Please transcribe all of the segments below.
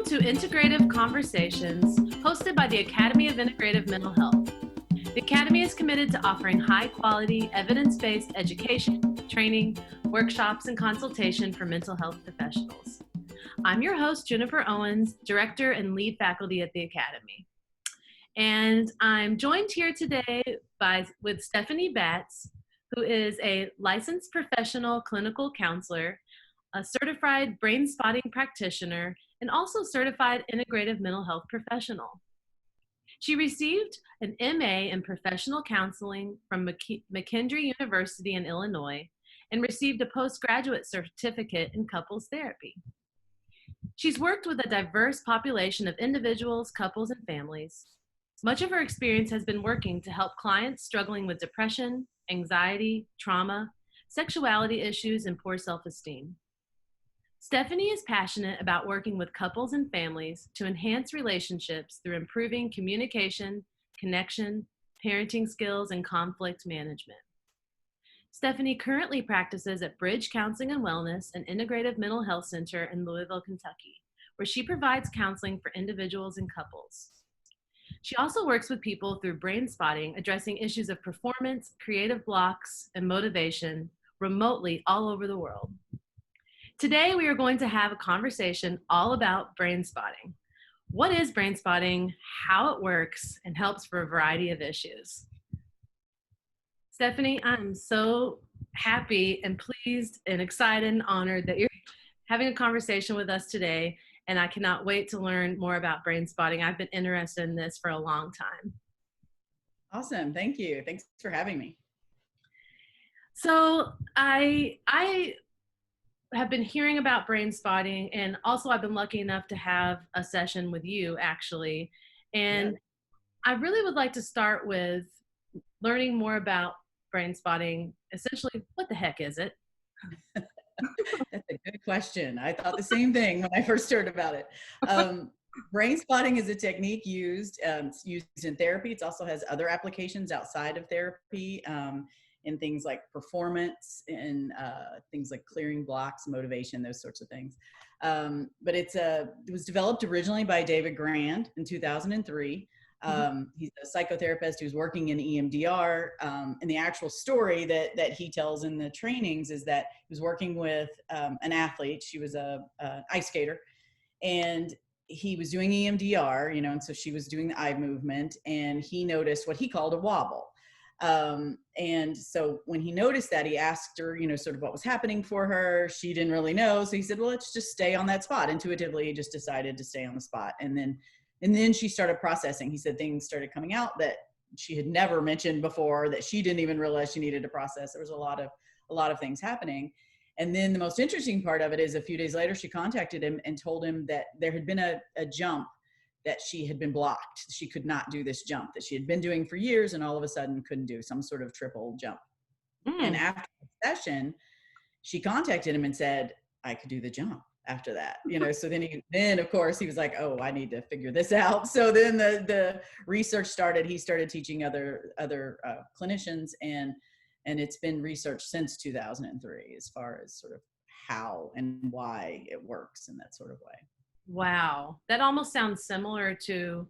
to Integrative Conversations, hosted by the Academy of Integrative Mental Health. The Academy is committed to offering high-quality, evidence-based education, training, workshops, and consultation for mental health professionals. I'm your host, Jennifer Owens, Director and Lead Faculty at the Academy. And I'm joined here today with Stephanie Batts, who is a licensed professional clinical counselor, a certified brain spotting practitioner, and also certified integrative mental health professional. She received an MA in professional counseling from McKendree University in Illinois and received a postgraduate certificate in couples therapy. She's worked with a diverse population of individuals, couples, and families. Much of her experience has been working to help clients struggling with depression, anxiety, trauma, sexuality issues, and poor self-esteem. Stephanie is passionate about working with couples and families to enhance relationships through improving communication, connection, parenting skills, and conflict management. Stephanie currently practices at Bridge Counseling and Wellness, an integrative mental health center in Louisville, Kentucky, where she provides counseling for individuals and couples. She also works with people through brain spotting, addressing issues of performance, creative blocks, and motivation remotely all over the world. Today, we are going to have a conversation all about brain spotting. What is brain spotting, how it works, and helps for a variety of issues. Stephanie, I'm so happy and pleased and excited and honored that you're having a conversation with us today, and I cannot wait to learn more about brain spotting. I've been interested in this for a long time. Awesome, thank you. Thanks for having me. So I have been hearing about brain spotting, and also I've been lucky enough to have a session with you actually. And I really would like to start with learning more about brain spotting. Essentially, what the heck is it? That's a good question. I thought the same thing when I first heard about it. Brain spotting is a technique used in therapy. It also has other applications outside of therapy. In things like performance and things like clearing blocks, motivation, those sorts of things. But it was developed originally by David Grand in 2003. He's a psychotherapist who's working in EMDR. And the actual story that he tells in the trainings is that he was working with an athlete. She was an ice skater. And he was doing EMDR, and so she was doing the eye movement. And he noticed what he called a wobble. And so when he noticed that, he asked her, sort of what was happening for her. She didn't really know. So he said, well, let's just stay on that spot. Intuitively, he just decided to stay on the spot. And then she started processing. He said things started coming out that she had never mentioned before, that she didn't even realize she needed to process. There was a lot of things happening. And then the most interesting part of it is a few days later, she contacted him and told him that there had been a jump that she had been blocked. She could not do this jump that she had been doing for years and all of a sudden couldn't do, some sort of triple jump. And after the session, she contacted him and said, I could do the jump after that. So then of course he was like, oh, I need to figure this out. So then the research started. He started teaching other clinicians, and it's been researched since 2003 as far as sort of how and why it works in that sort of way. Wow, that almost sounds similar to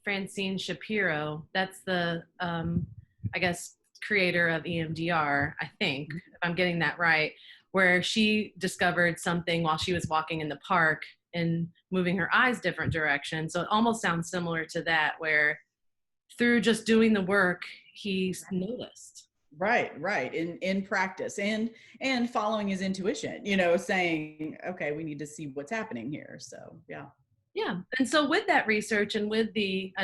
Francine Shapiro. That's the, I guess, creator of EMDR, I think, if I'm getting that right, where she discovered something while she was walking in the park and moving her eyes different directions. So it almost sounds similar to that, where through just doing the work, he's noticed. Right. In practice and following his intuition, saying, okay, we need to see what's happening here. So, yeah. Yeah. And so with that research and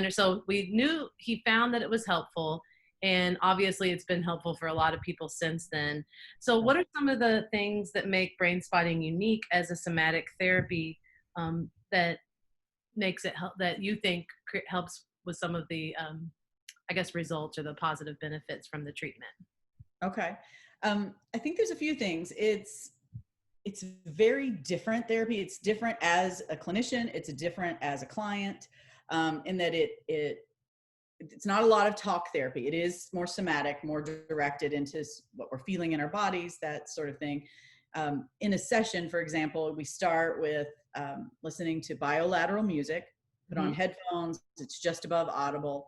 so we knew he found that it was helpful, and obviously it's been helpful for a lot of people since then. So what are some of the things that make brain spotting unique as a somatic therapy that makes it that you think helps with some of the results or the positive benefits from the treatment? Okay. I think there's a few things. It's very different therapy. It's different as a clinician. It's different as a client, in that it's not a lot of talk therapy. It is more somatic, more directed into what we're feeling in our bodies, that sort of thing. In a session, for example, we start with listening to bilateral music, put on headphones, it's just above audible.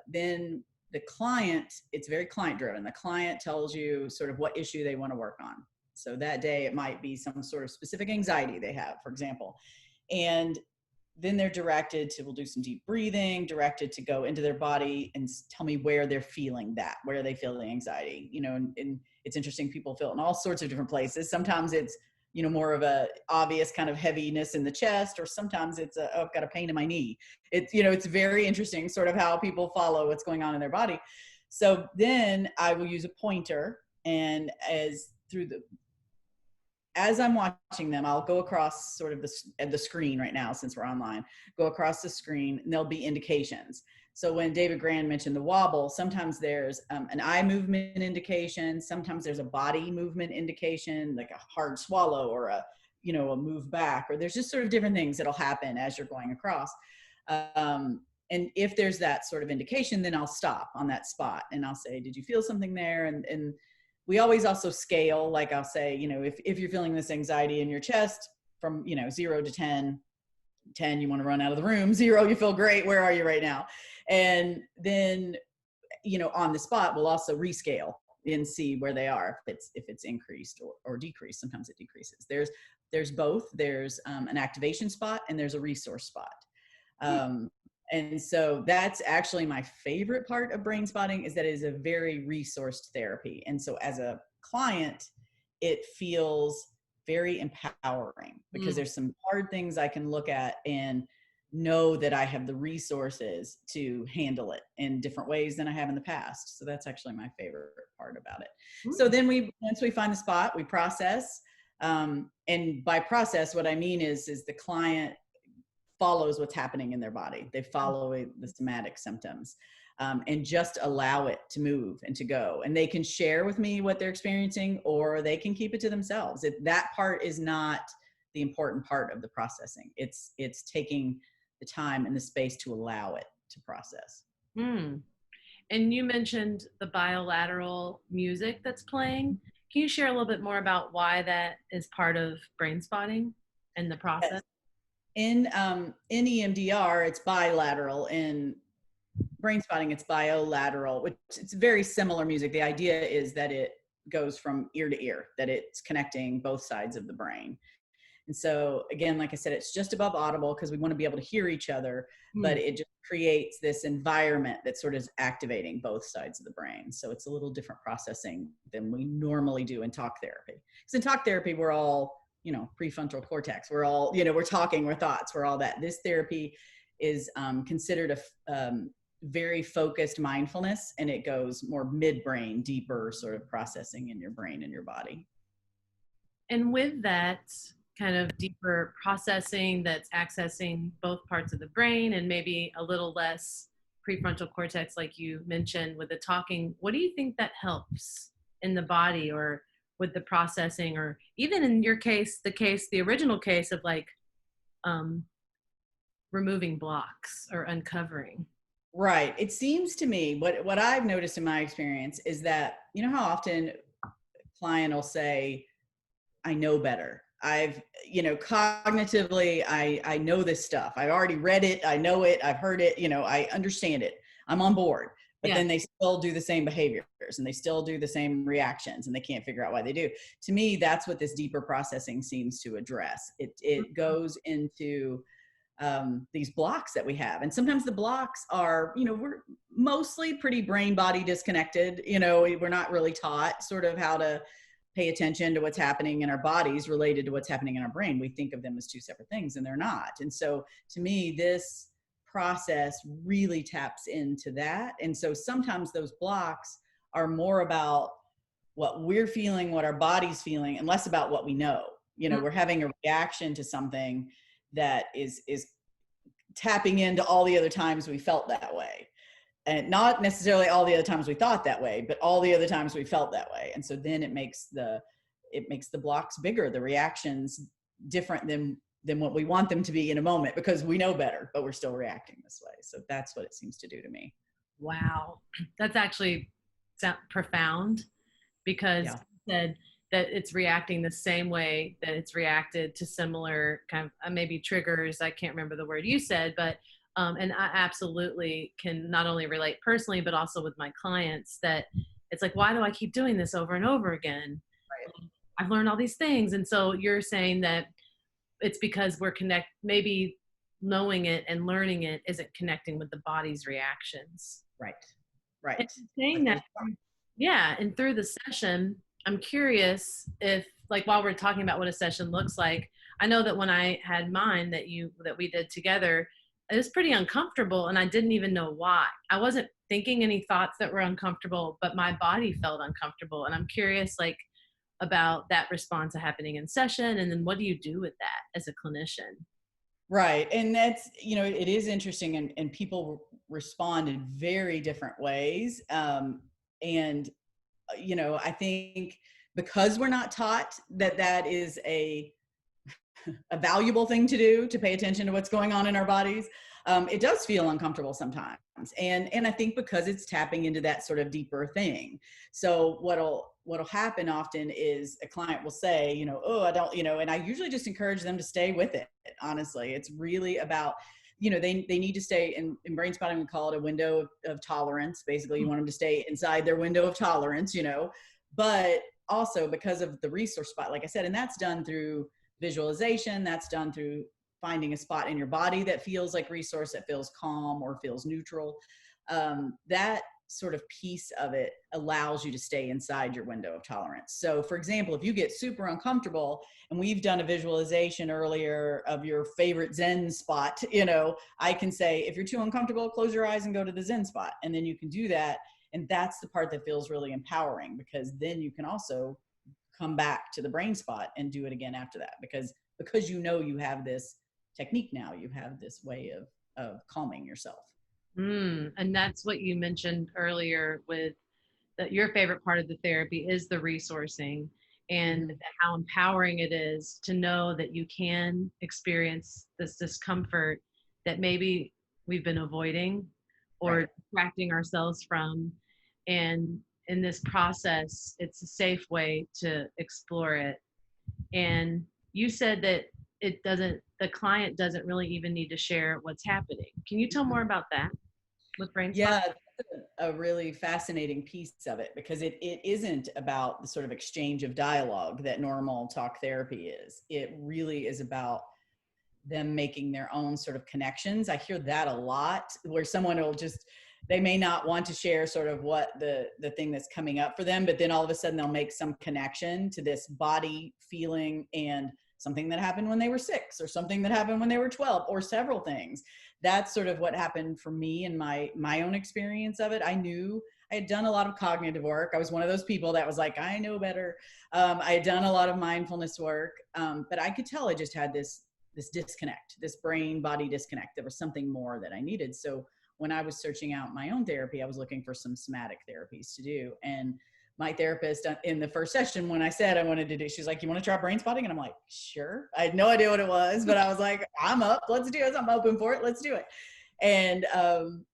Then the client, it's very client driven. The client tells you sort of what issue they want to work on. So that day it might be some sort of specific anxiety they have, for example. And then they're directed to, we'll do some deep breathing, directed to go into their body and tell me where they're feeling that, where they feel the anxiety, you know, and it's interesting, people feel it in all sorts of different places. Sometimes it's, you know, more of a obvious kind of heaviness in the chest, or sometimes it's oh, I've got a pain in my knee. It's, you know, it's very interesting sort of how people follow what's going on in their body. So then I will use a pointer, and as I'm watching them, I'll go across sort of the screen right now, since we're online, go across the screen, and there'll be indications. So when David Grand mentioned the wobble, sometimes there's an eye movement indication. Sometimes there's a body movement indication, like a hard swallow or a, you know, a move back, or there's just sort of different things that'll happen as you're going across. And if there's that sort of indication, then I'll stop on that spot and I'll say, did you feel something there? And we always also scale, like I'll say, you know, if you're feeling this anxiety in your chest from, you know, 0 to 10, 10, you want to run out of the room, 0, you feel great, where are you right now? And then, you know, on the spot, we'll also rescale and see where they are, if it's increased or decreased. Sometimes it decreases. There's both. There's an activation spot and there's a resource spot. And so that's actually my favorite part of brain spotting, is that it is a very resourced therapy. And so as a client, it feels very empowering, because there's some hard things I can look at and know that I have the resources to handle it in different ways than I have in the past. So that's actually my favorite part about it. So then once we find the spot, we process. And by process, what I mean is the client follows what's happening in their body. They follow the somatic symptoms, and just allow it to move and to go. And they can share with me what they're experiencing, or they can keep it to themselves. That part is not the important part of the processing. It's taking the time and the space to allow it to process. And you mentioned the bilateral music that's playing. Can you share a little bit more about why that is part of brain spotting and the process? Yes. In EMDR, it's bilateral. In brain spotting, it's bilateral, which it's very similar music. The idea is that it goes from ear to ear, that it's connecting both sides of the brain. And so again, like I said, it's just above audible because we want to be able to hear each other, but it just creates this environment that sort of is activating both sides of the brain. So it's a little different processing than we normally do in talk therapy. Because in talk therapy, we're all, you know, prefrontal cortex. We're all, you know, we're talking, we're thoughts, we're all that. This therapy is considered a very focused mindfulness, and it goes more midbrain, deeper sort of processing in your brain and your body. And with that kind of deeper processing that's accessing both parts of the brain and maybe a little less prefrontal cortex, like you mentioned with the talking, what do you think that helps in the body, or with the processing, or even in your case, the original case of like removing blocks or uncovering? Right. It seems to me, what I've noticed in my experience is that, you know how often a client will say, I know better. I've, you know, cognitively, I know this stuff. I've already read it. I know it. I've heard it. You know, I understand it. I'm on board. But then they still do the same behaviors, and they still do the same reactions, and they can't figure out why they do. To me, that's what this deeper processing seems to address. It goes into these blocks that we have. And sometimes the blocks are, you know, we're mostly pretty brain body disconnected. You know, we're not really taught sort of how to pay attention to what's happening in our bodies related to what's happening in our brain. We think of them as two separate things, and they're not. And so to me, this process really taps into that. And so sometimes those blocks are more about what we're feeling, what our body's feeling, and less about what we know. You know, we're having a reaction to something that is tapping into all the other times we felt that way. And not necessarily all the other times we thought that way, but all the other times we felt that way. And so then it makes the blocks bigger, the reactions different than what we want them to be in a moment, because we know better, but we're still reacting this way. So that's what it seems to do to me. Wow. That's actually profound, because you said that it's reacting the same way that it's reacted to similar kind of maybe triggers. I can't remember the word you said, but and I absolutely can not only relate personally, but also with my clients that it's like, why do I keep doing this over and over again? Right. I've learned all these things. And so you're saying that it's because maybe knowing it and learning it isn't connecting with the body's reactions. Right. And Right. saying that, yeah, and through the session, I'm curious if, like, while we're talking about what a session looks like, I know that when I had mine that we did together, it was pretty uncomfortable, and I didn't even know why. I wasn't thinking any thoughts that were uncomfortable, but my body felt uncomfortable, and I'm curious, like, about that response happening in session, and then what do you do with that as a clinician? Right. And that's, it is interesting, and people respond in very different ways. And, I think because we're not taught that is a valuable thing to do, to pay attention to what's going on in our bodies, it does feel uncomfortable sometimes. And I think because it's tapping into that sort of deeper thing. So what'll happen often is a client will say, oh, I don't, and I usually just encourage them to stay with it. Honestly, it's really about, they need to stay in brain spotting. We call it a window of tolerance. Basically, you want them to stay inside their window of tolerance, but also because of the resource spot, like I said, and that's done through visualization. That's done through finding a spot in your body that feels like resource, that feels calm or feels neutral. That sort of piece of it allows you to stay inside your window of tolerance. So for example, if you get super uncomfortable, and we've done a visualization earlier of your favorite Zen spot, I can say, if you're too uncomfortable, close your eyes and go to the Zen spot. And then you can do that. And that's the part that feels really empowering, because then you can also come back to the brain spot and do it again after that, because you have this technique now, you have this way of calming yourself. And that's what you mentioned earlier with that your favorite part of the therapy is the resourcing, and how empowering it is to know that you can experience this discomfort that maybe we've been avoiding or distracting ourselves from. And in this process, it's a safe way to explore it. And you said that the client doesn't really even need to share what's happening. Can you tell more about that with brain spot? Yeah, that's a really fascinating piece of it, because it isn't about the sort of exchange of dialogue that normal talk therapy is. It really is about them making their own sort of connections. I hear that a lot, where someone will they may not want to share sort of what the thing that's coming up for them, but then all of a sudden they'll make some connection to this body feeling and something that happened when they were 6, or something that happened when they were 12, or several things. That's sort of what happened for me in my own experience of it. I knew I had done a lot of cognitive work. I was one of those people that was like, I know better. I had done a lot of mindfulness work, but I could tell I just had this disconnect, this brain body disconnect. There was something more that I needed. So when I was searching out my own therapy, I was looking for some somatic therapies to do. And my therapist in the first session, when I said I wanted to do, she's like, you want to try brain spotting? And I'm like, sure. I had no idea what it was, but I was like, I'm up, let's do it. I'm open for it. Let's do it. And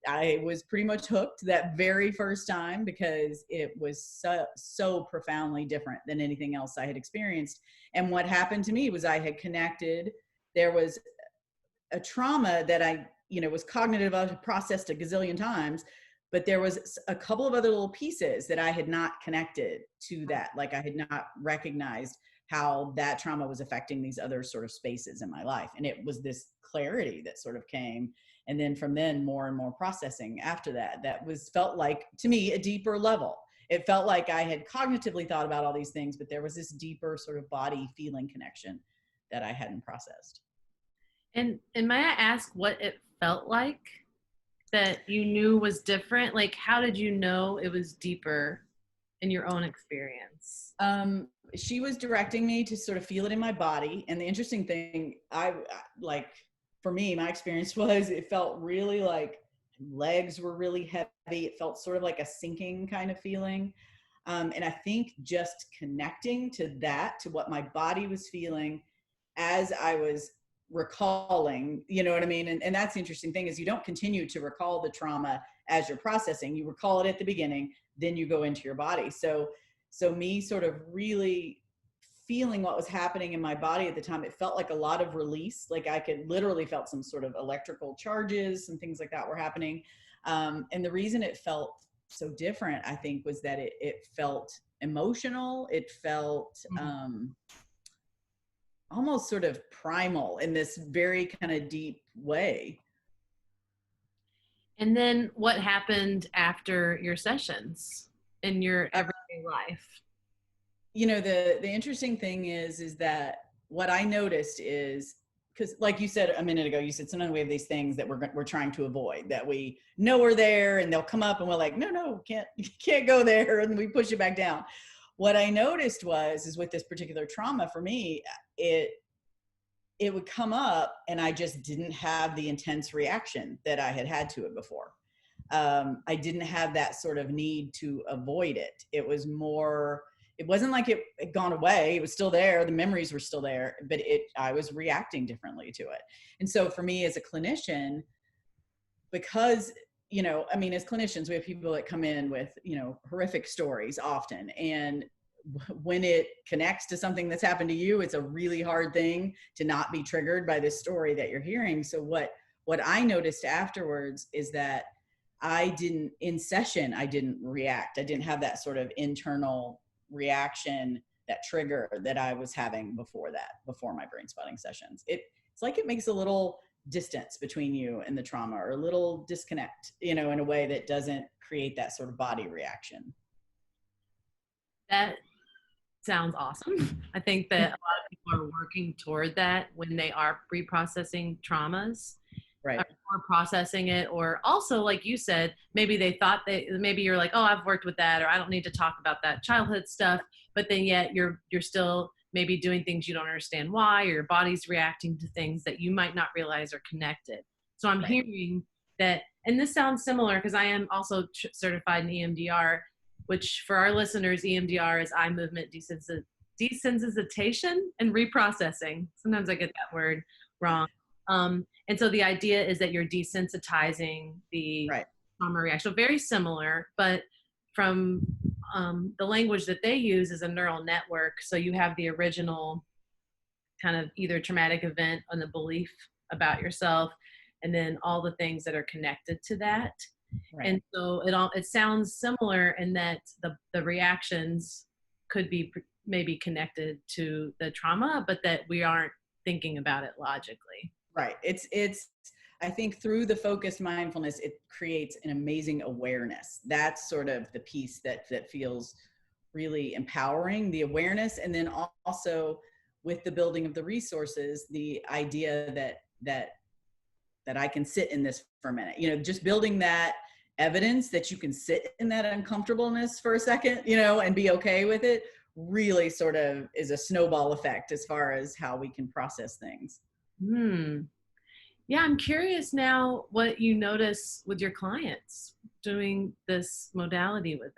I was pretty much hooked that very first time, because it was so profoundly different than anything else I had experienced. And what happened to me was I had connected. There was a trauma that I, was cognitive of, processed a gazillion times, but there was a couple of other little pieces that I had not connected to that. Like I had not recognized how that trauma was affecting these other sort of spaces in my life. And it was this clarity that sort of came. And then from then, more and more processing after that, felt like, to me, a deeper level. It felt like I had cognitively thought about all these things, but there was this deeper sort of body feeling connection that I hadn't processed. And may I ask what it felt like that you knew was different? Like, how did you know it was deeper in your own experience? She was directing me to sort of feel it in my body. And the interesting thing, for me, my experience was, it felt really like legs were really heavy. It felt sort of like a sinking kind of feeling. And I think just connecting to that, to what my body was feeling as I was recalling, you know what I mean? And that's the interesting thing, is you don't continue to recall the trauma as you're processing. You recall it at the beginning, then you go into your body. So me sort of really feeling what was happening in my body at the time. It felt like a lot of release. Like I could literally felt some sort of electrical charges and things like that were happening. And the reason it felt so different, I think, was that it felt emotional. It felt almost sort of primal in this very kind of deep way. And then what happened after your sessions in your everyday life? You know, the interesting thing is that what I noticed is, because like you said a minute ago, you said sometimes we have these things that we're trying to avoid, that we know are there and they'll come up and we're like, no, can't go there. And we push it back down. What I noticed is with this particular trauma for me, it would come up and I just didn't have the intense reaction that I had to it before. I didn't have that sort of need to avoid it. It was more, it wasn't like it had gone away. It was still there. The memories were still there, but I was reacting differently to it. And so for me as a clinician, because, you know, I mean, as clinicians, we have people that come in with, you know, horrific stories often. And when it connects to something that's happened to you, it's a really hard thing to not be triggered by this story that you're hearing. So what I noticed afterwards is that in session, I didn't react. I didn't have that sort of internal reaction, that trigger that I was having before my brain spotting sessions. It's like it makes a little distance between you and the trauma, or a little disconnect, you know, in a way that doesn't create that sort of body reaction. That sounds awesome. I think that a lot of people are working toward that when they are reprocessing traumas. Right. Or processing it, or also, like you said, maybe they thought maybe you're like, oh, I've worked with that, or I don't need to talk about that childhood stuff, but then yet you're still maybe doing things you don't understand why, or your body's reacting to things that you might not realize are connected. So I'm hearing that, and this sounds similar because I am also certified in EMDR, which for our listeners, EMDR is eye movement desensitization and reprocessing. Sometimes I get that word wrong. And so the idea is that you're desensitizing the trauma reaction. So very similar, but from the language that they use is a neural network. So you have the original kind of either traumatic event and the belief about yourself, and then all the things that are connected to that. Right. And so it sounds similar in that the reactions could be maybe connected to the trauma, but that we aren't thinking about it logically. Right. It's, I think through the focused mindfulness, it creates an amazing awareness. That's sort of the piece that feels really empowering, the awareness. And then also with the building of the resources, the idea that I can sit in this for a minute, you know, just building that evidence that you can sit in that uncomfortableness for a second, you know, and be okay with it, really sort of is a snowball effect as far as how we can process things. Yeah, I'm curious now what you notice with your clients doing this modality with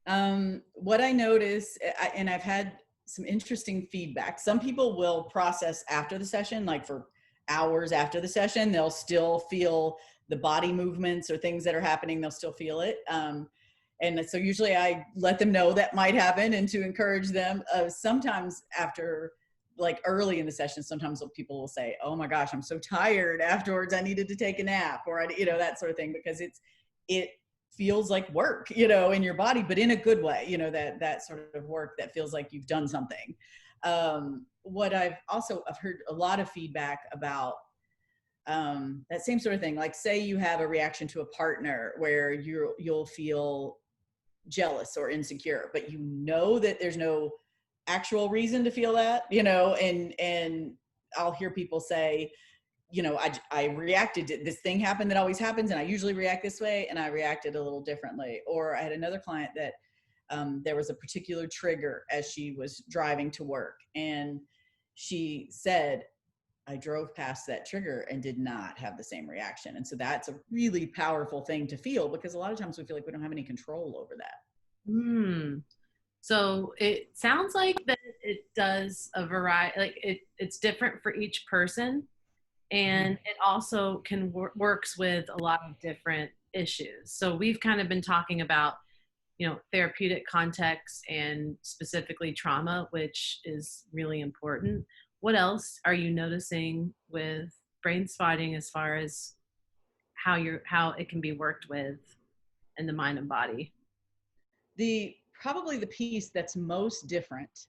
them. What I notice, and I've had some interesting feedback. Some people will process after the session, like for hours after the session, they'll still feel the body movements or things that are happening. They'll still feel it. And so usually I let them know that might happen and to encourage them. Sometimes after, like early in the session, sometimes people will say, oh my gosh, I'm so tired afterwards. I needed to take a nap, or, you know, that sort of thing, because it feels like work, you know, in your body, but in a good way, you know, that sort of work that feels like you've done something. What I've heard a lot of feedback about that same sort of thing. Like say you have a reaction to a partner where you'll feel jealous or insecure, but you know that there's no actual reason to feel that, you know, and I'll hear people say, you know, I reacted to this thing happened that always happens, and I usually react this way, and I reacted a little differently. Or I had another client that there was a particular trigger as she was driving to work, and she said, I drove past that trigger and did not have the same reaction. And so that's a really powerful thing to feel, because a lot of times we feel like we don't have any control over that. So it sounds like that it does a variety, like it's different for each person, and it also can works with a lot of different issues. So we've kind of been talking about, therapeutic context and specifically trauma, which is really important. What else are you noticing with brain spotting as far as how it can be worked with in the mind and body? Probably the piece that's most different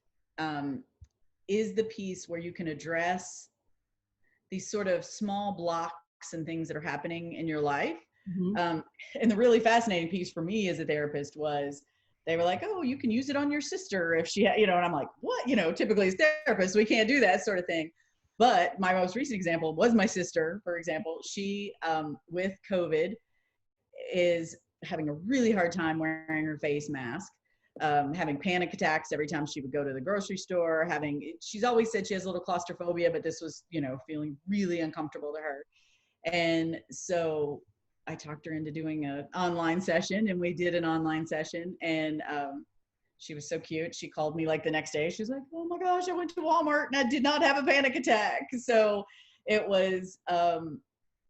is the piece where you can address these sort of small blocks and things that are happening in your life. Mhm. And the really fascinating piece for me as a therapist was they were like, oh, you can use it on your sister if she, and I'm like, what? Typically as therapists, we can't do that sort of thing. But my most recent example was my sister, for example. She, with COVID, is having a really hard time wearing her face mask, having panic attacks every time she would go to the grocery store, she's always said she has a little claustrophobia, but this was, feeling really uncomfortable to her. And so I talked her into doing an online session, and we did an online session, and she was so cute. She called me like the next day. She was like, oh my gosh, I went to Walmart and I did not have a panic attack. So it was,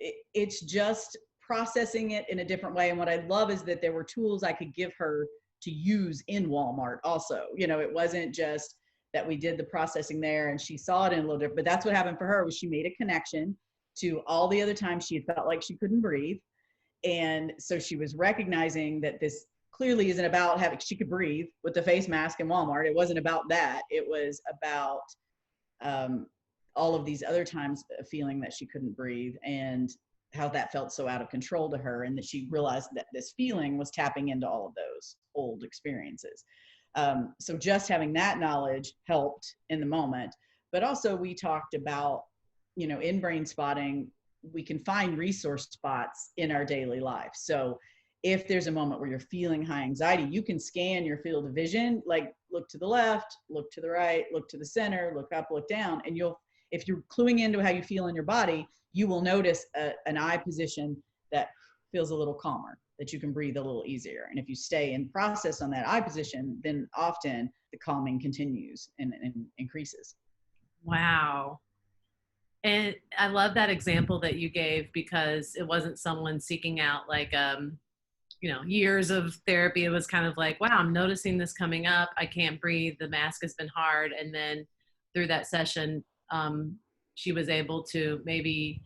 it's just processing it in a different way. And what I love is that there were tools I could give her to use in Walmart also. It wasn't just that we did the processing there and she saw it in a little different, but that's what happened for her was she made a connection to all the other times she had felt like she couldn't breathe. And so she was recognizing that this clearly isn't about she could breathe with the face mask in Walmart. It wasn't about that. It was about all of these other times feeling that she couldn't breathe and how that felt so out of control to her, and that she realized that this feeling was tapping into all of those old experiences. So just having that knowledge helped in the moment. But also we talked about, in brain spotting, we can find resource spots in our daily life. So if there's a moment where you're feeling high anxiety, you can scan your field of vision, like look to the left, look to the right, look to the center, look up, look down. And if you're cluing into how you feel in your body, you will notice an eye position that feels a little calmer, that you can breathe a little easier. And if you stay in process on that eye position, then often the calming continues and increases. Wow. And I love that example that you gave because it wasn't someone seeking out like, years of therapy. It was kind of like, wow, I'm noticing this coming up. I can't breathe. The mask has been hard. And then through that session, she was able to maybe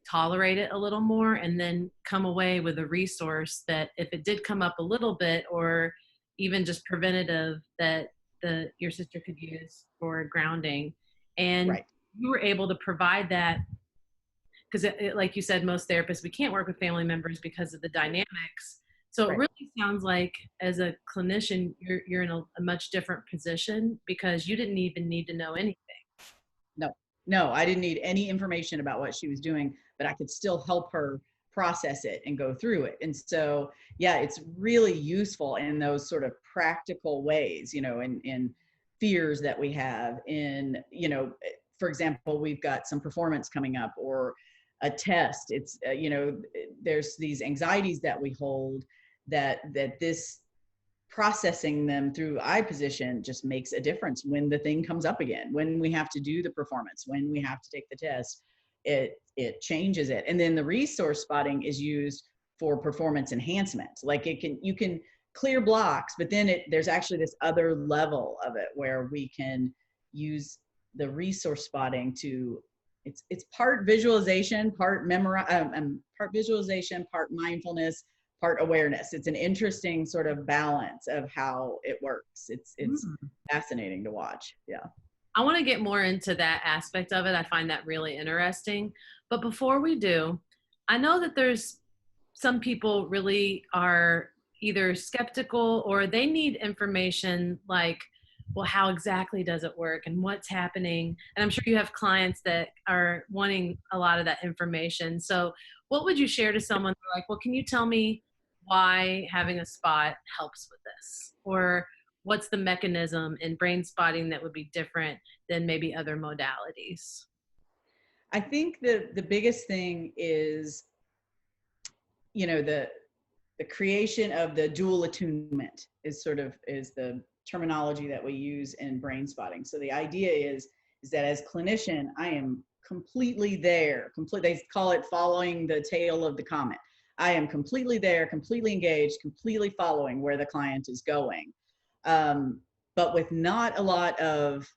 tolerate it a little more and then come away with a resource that if it did come up a little bit or even just preventative that your sister could use for grounding. And right. You were able to provide that because like you said, most therapists, we can't work with family members because of the dynamics. So right. It really sounds like as a clinician, you're in a much different position because you didn't even need to know anything. No, I didn't need any information about what she was doing, but I could still help her process it and go through it. And so, yeah, it's really useful in those sort of practical ways, in fears that we have for example, we've got some performance coming up or a test. It's, there's these anxieties that we hold that this processing them through eye position just makes a difference when the thing comes up again, when we have to do the performance, when we have to take the test, it changes it. And then the resource spotting is used for performance enhancement. Like you can clear blocks, but then there's actually this other level of it where we can use the resource spotting to, it's part visualization, part visualization, part mindfulness, part awareness. It's an interesting sort of balance of how it works. It's fascinating to watch. Yeah. I want to get more into that aspect of it. I find that really interesting. But before we do, I know that there's some people really are either skeptical or they need information like, well, how exactly does it work and what's happening? And I'm sure you have clients that are wanting a lot of that information. So what would you share to someone like, well, can you tell me why having a spot helps with this? Or what's the mechanism in brain spotting that would be different than maybe other modalities? I think the biggest thing is, the creation of the dual attunement is the terminology that we use in brain spotting. So the idea is that as clinician, I am completely there. They call it following the tail of the comet. I am completely there, completely engaged, completely following where the client is going. But with not a lot of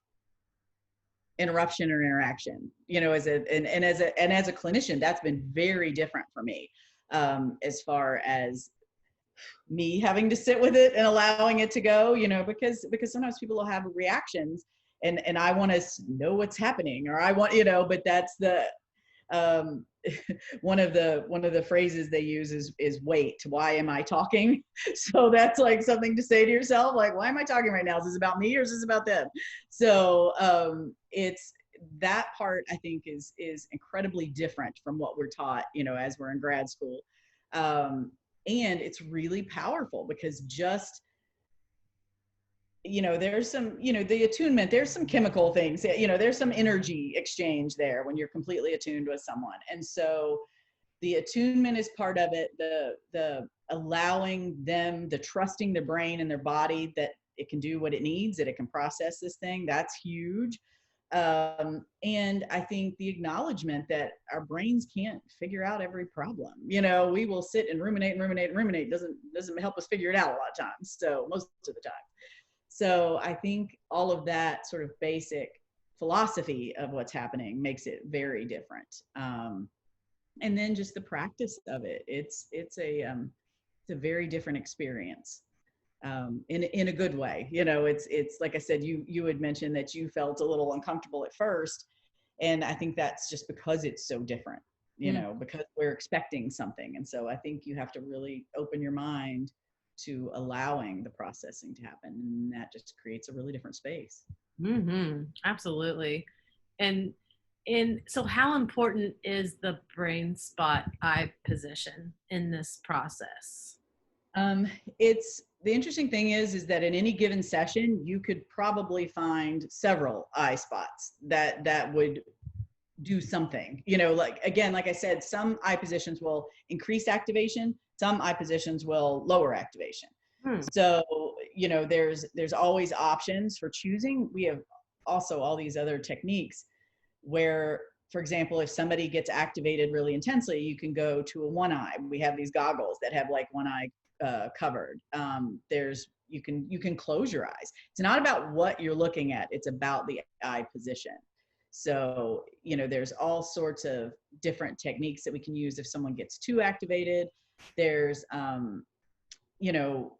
interruption or interaction, you know, as a clinician, that's been very different for me, as far as me having to sit with it and allowing it to go, you know, because sometimes people will have reactions, and I want to know what's happening, or I want, you know, but that's the um one of the phrases they use is wait, why am I talking? So that's like something to say to yourself, like, why am I talking right now? Is this about me or is this about them? So it's that part, I think, is incredibly different from what we're taught, you know, as we're in grad school. And it's really powerful because just, you know, there's some, you know, the attunement, there's some chemical things, you know, there's some energy exchange there when you're completely attuned with someone. And so the attunement is part of it, the allowing them, the trusting their brain and their body that it can do what it needs, that it can process this thing, that's huge. And I think the acknowledgement that our brains can't figure out every problem. You know, we will sit and ruminate and ruminate and ruminate. Doesn't help us figure it out a lot of times. So most of the time. So I think all of that sort of basic philosophy of what's happening makes it very different. And then just the practice of it, it's a very different experience, in a good way. You know, it's like I said, you had mentioned that you felt a little uncomfortable at first, and I think that's just because it's so different. You know, because we're expecting something, and so I think you have to really open your mind to allowing the processing to happen, and that just creates a really different space. Absolutely. And so how important is the brain spot eye position in this process? It's the interesting thing is that in any given session, you could probably find several eye spots that would do something, you know, like, again, like I said, some eye positions will increase activation, some eye positions will lower activation. So, you know, there's always options for choosing. We have also all these other techniques where, for example, if somebody gets activated really intensely, you can go to a one eye. We have these goggles that have like one eye covered. You can close your eyes. It's not about what you're looking at, it's about the eye position. So, you know, there's all sorts of different techniques that we can use if someone gets too activated. There's, you know,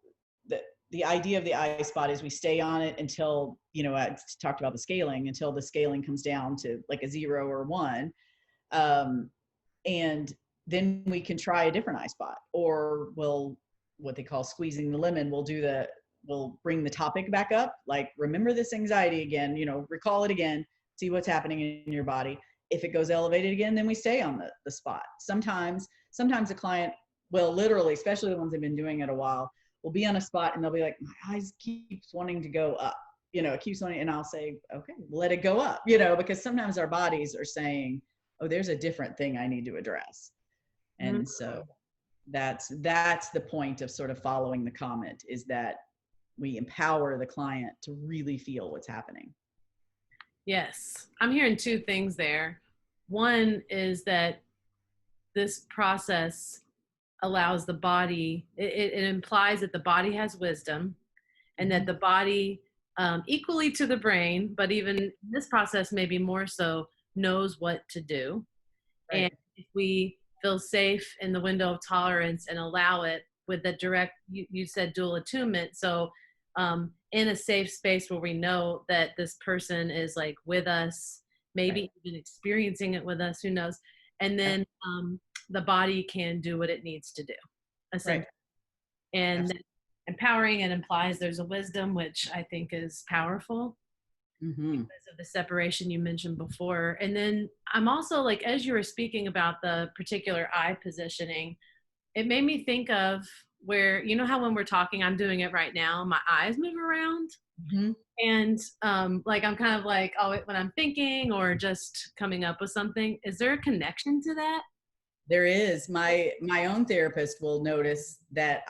the idea of the eye spot is we stay on it until, you know, I talked about the scaling, until the scaling comes down to like a 0 or 1. And then we can try a different eye spot, or we'll, what they call squeezing the lemon. We'll bring the topic back up. Like, remember this anxiety again, you know, recall it again, see what's happening in your body. If it goes elevated again, then we stay on the spot. Sometimes the client will literally, especially the ones that have been doing it a while, will be on a spot and they'll be like, my eyes keeps wanting to go up, you know, it keeps wanting, and I'll say, okay, let it go up, you know, because sometimes our bodies are saying, oh, there's a different thing I need to address. And so that's the point of sort of following the comment, is that we empower the client to really feel what's happening. Yes, I'm hearing two things there. One is that this process allows the body, it implies that the body has wisdom, and that the body, equally to the brain, but even in this process maybe more so, knows what to do. Right. And if we feel safe in the window of tolerance and allow it with the direct, you said dual attunement, so in a safe space where we know that this person is like with us, maybe even experiencing it with us, who knows, and then the body can do what it needs to do, essentially. And empowering, it implies there's a wisdom, which I think is powerful because of the separation you mentioned before. And then I'm also like, as you were speaking about the particular eye positioning, it made me think of where, you know how when we're talking, I'm doing it right now, my eyes move around. And like, I'm kind of like, oh, when I'm thinking or just coming up with something, is there a connection to that? There is. My own therapist will notice that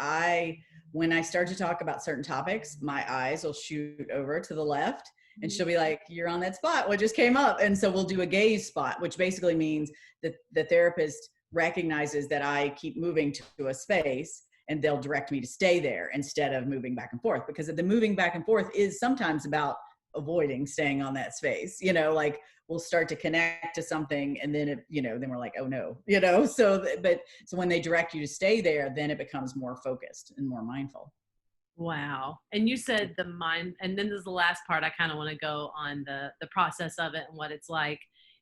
when I start to talk about certain topics, my eyes will shoot over to the left, and she'll be like, you're on that spot, what just came up? And so we'll do a gaze spot, which basically means that the therapist recognizes that I keep moving to a space, and they'll direct me to stay there instead of moving back and forth, because the moving back and forth is sometimes about avoiding staying on that space, like we'll start to connect to something, and then then we're like, oh no, so when they direct you to stay there, then it becomes more focused and more mindful. Wow. And you said the mind, and then there's the last part. I kind of want to go on the process of it and what it's like.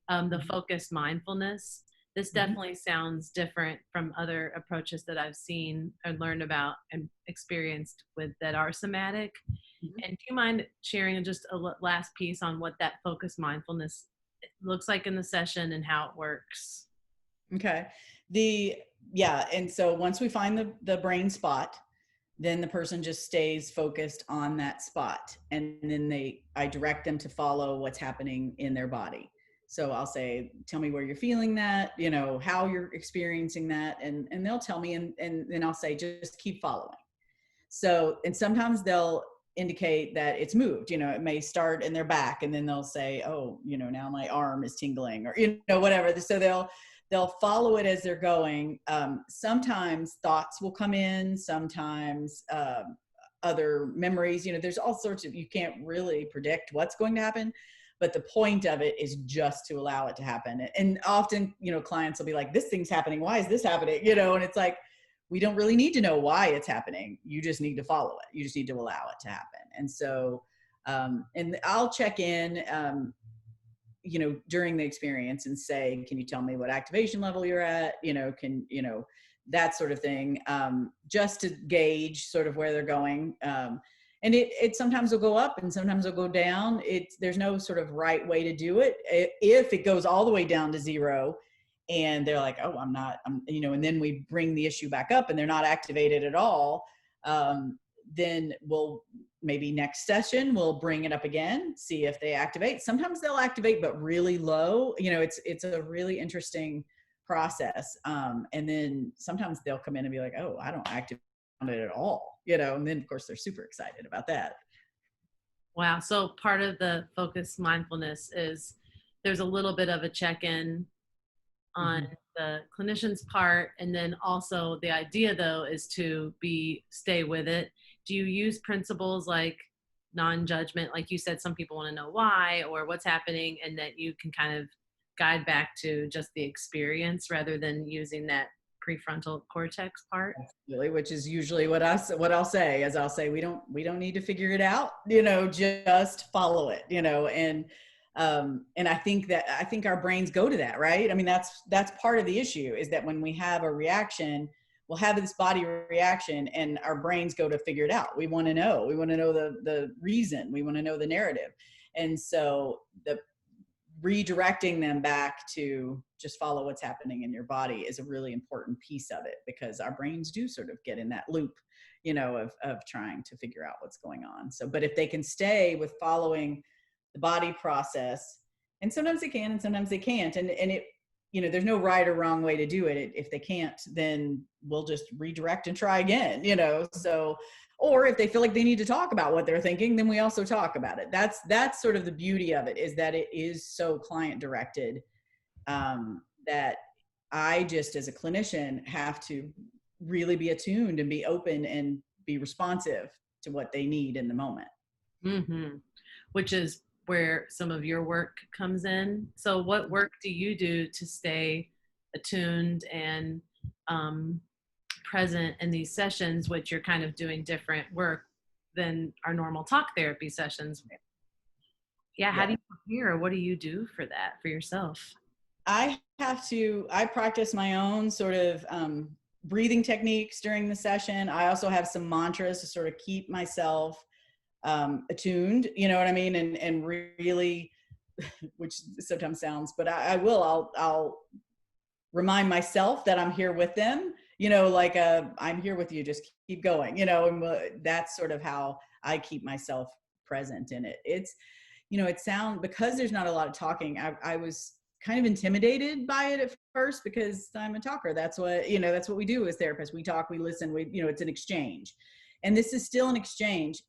The focused mindfulness. This definitely sounds different from other approaches that I've seen and learned about and experienced with that are somatic. And do you mind sharing just a last piece on what that focused mindfulness looks like in the session and how it works? Okay. And so once we find the brain spot, then the person just stays focused on that spot. And then I direct them to follow what's happening in their body. So I'll say, tell me where you're feeling that, how you're experiencing that. And they'll tell me, and then I'll say, just keep following. So, and sometimes they'll indicate that it's moved, it may start in their back, and then they'll say, oh, now my arm is tingling, or, whatever. So they'll follow it as they're going. Sometimes thoughts will come in, sometimes other memories, there's all sorts of, you can't really predict what's going to happen, but the point of it is just to allow it to happen. And often, clients will be like, this thing's happening, why is this happening? And it's like, we don't really need to know why it's happening. You just need to follow it. You just need to allow it to happen. And so, and I'll check in, during the experience and say, can you tell me what activation level you're at? That sort of thing, just to gauge sort of where they're going. And it sometimes will go up and sometimes it'll go down. There's no sort of right way to do it. If it goes all the way down to 0 and they're like, oh, and then we bring the issue back up and they're not activated at all, then we'll maybe next session, we'll bring it up again, see if they activate. Sometimes they'll activate, but really low. It's a really interesting process. And then sometimes they'll come in and be like, oh, I don't activate it at all. And then of course they're super excited about that. Wow. So part of the focused mindfulness is there's a little bit of a check-in on the clinician's part. And then also the idea though is to stay with it. Do you use principles like non-judgment? Like you said, some people want to know why or what's happening, and that you can kind of guide back to just the experience rather than using that prefrontal cortex part? Absolutely, which is usually what I'll say is I'll say, we don't need to figure it out, just follow it, and I think our brains go to that, right? I mean, that's part of the issue, is that when we have a reaction, we'll have this body reaction and our brains go to figure it out. We want to know the reason, we want to know the narrative. And so the redirecting them back to just follow what's happening in your body is a really important piece of it, because our brains do sort of get in that loop, of trying to figure out what's going on. So, but if they can stay with following the body process, and sometimes they can and sometimes they can't, and it, there's no right or wrong way to do it. If they can't, then we'll just redirect and try again, so, or if they feel like they need to talk about what they're thinking, then we also talk about it. That's sort of the beauty of it, is that it is so client directed, that I just, as a clinician, have to really be attuned and be open and be responsive to what they need in the moment. Which is where some of your work comes in. So what work do you do to stay attuned and present in these sessions, which you're kind of doing different work than our normal talk therapy sessions? How do you prepare? What do you do for that, for yourself? I practice my own sort of breathing techniques during the session. I also have some mantras to sort of keep myself attuned, you know what I mean? And really, which sometimes sounds, but I'll remind myself that I'm here with them, like I'm here with you, just keep going, and that's sort of how I keep myself present in it. It's, because there's not a lot of talking, I was kind of intimidated by it at first, because I'm a talker. That's what we do as therapists. We talk, we listen, it's an exchange. And this is still an exchange.